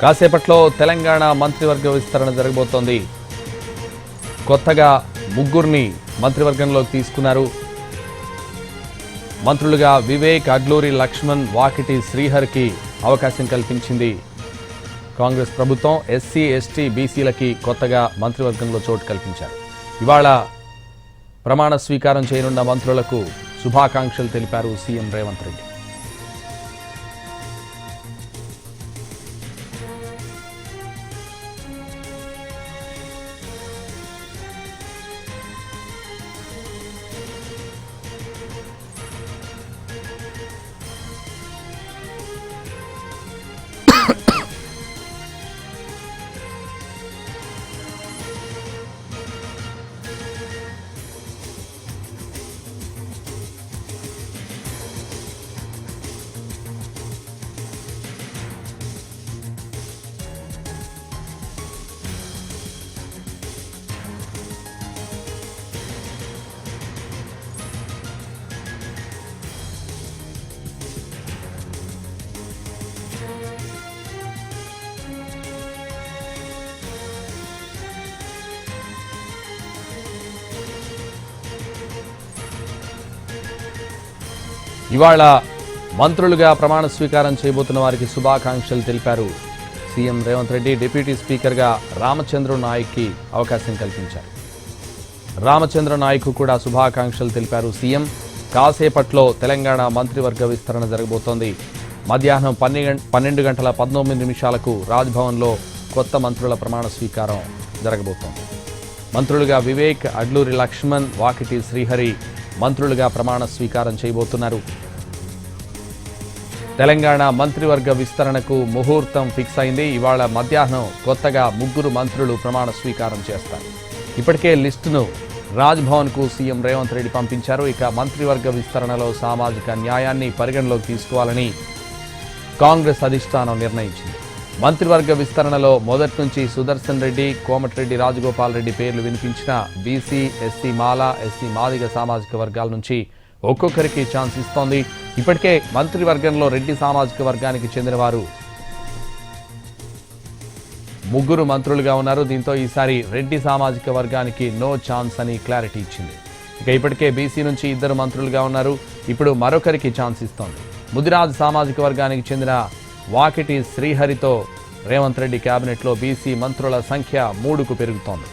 కాసేపట్లో తెలంగాణ మంత్రివర్గ విస్తరణ జరగబోతోంది. కొత్తగా ముగ్గురిని మంత్రివర్గంలోకి తీసుకున్నారు. మంత్రులుగా వివేక్, అడ్లూరి లక్ష్మణ్, వాకిటి శ్రీహరికి అవకాశం కల్పించింది కాంగ్రెస్ ప్రభుత్వం. ఎస్సీ, ఎస్టీ, బీసీలకి కొత్తగా మంత్రివర్గంలో చోటు కల్పించారు. ఇవాళ ప్రమాణ స్వీకారం చేయనున్న మంత్రులకు శుభాకాంక్షలు తెలిపారు సీఎం రేవంత్ రెడ్డి. ఇవాళ మంత్రులుగా ప్రమాణ స్వీకారం చేయబోతున్న వారికి శుభాకాంక్షలు తెలిపారు సీఎం రేవంత్ రెడ్డి. డిప్యూటీ స్పీకర్గా రామచంద్ర నాయక్కి అవకాశం కల్పించారు. రామచంద్ర నాయక్ కూడా శుభాకాంక్షలు తెలిపారు సీఎం. కాసేపట్లో తెలంగాణ మంత్రివర్గ విస్తరణ జరగబోతోంది. మధ్యాహ్నం 12:19 రాజ్భవన్లో కొత్త మంత్రుల ప్రమాణ స్వీకారం జరగబోతోంది. మంత్రులుగా వివేక్, అడ్లూరి లక్ష్మణ్, వాకిటి శ్రీహరి మంత్రులుగా ప్రమాణ స్వీకారం చేయబోతున్నారు. తెలంగాణ మంత్రివర్గ విస్తరణకు ముహూర్తం ఫిక్స్ అయింది. ఇవాళ మధ్యాహ్నం కొత్తగా ముగ్గురు మంత్రులు ప్రమాణ స్వీకారం చేస్తారు. ఇప్పటికే లిస్టును రాజ్భవన్కు సీఎం రేవంత్ రెడ్డి పంపించారు. ఇక మంత్రివర్గ విస్తరణలో సామాజిక న్యాయాన్ని పరిగణలోకి తీసుకోవాలని కాంగ్రెస్ అధిష్టానం నిర్ణయించింది. మంత్రివర్గ విస్తరణలో మొదటి నుంచి సుదర్శన్ రెడ్డి, కోమటిరెడ్డి రాజగోపాల్ రెడ్డి పేర్లు వినిపించిన బీసీ, ఎస్సీ మాల, ఎస్సీ మాదిగ సామాజిక వర్గాల నుంచి ఒక్కొక్కరికి ఛాన్స్ ఇస్తోంది. ఇప్పటికే మంత్రివర్గంలో రెడ్డి సామాజిక వర్గానికి చెందిన వారు ముగ్గురు మంత్రులుగా ఉన్నారు. దీంతో ఈసారి రెడ్డి సామాజిక వర్గానికి నో ఛాన్స్ అని క్లారిటీ ఇచ్చింది. ఇక ఇప్పటికే బీసీ నుంచి 2 మంత్రులుగా ఉన్నారు. ఇప్పుడు మరొకరికి ఛాన్స్ ఇస్తోంది. ముదిరాజ్ సామాజిక వర్గానికి చెందిన వాకిటి శ్రీహరితో రేవంత్ రెడ్డి కేబినెట్లో బీసీ మంత్రుల సంఖ్య 3కు పెరుగుతోంది.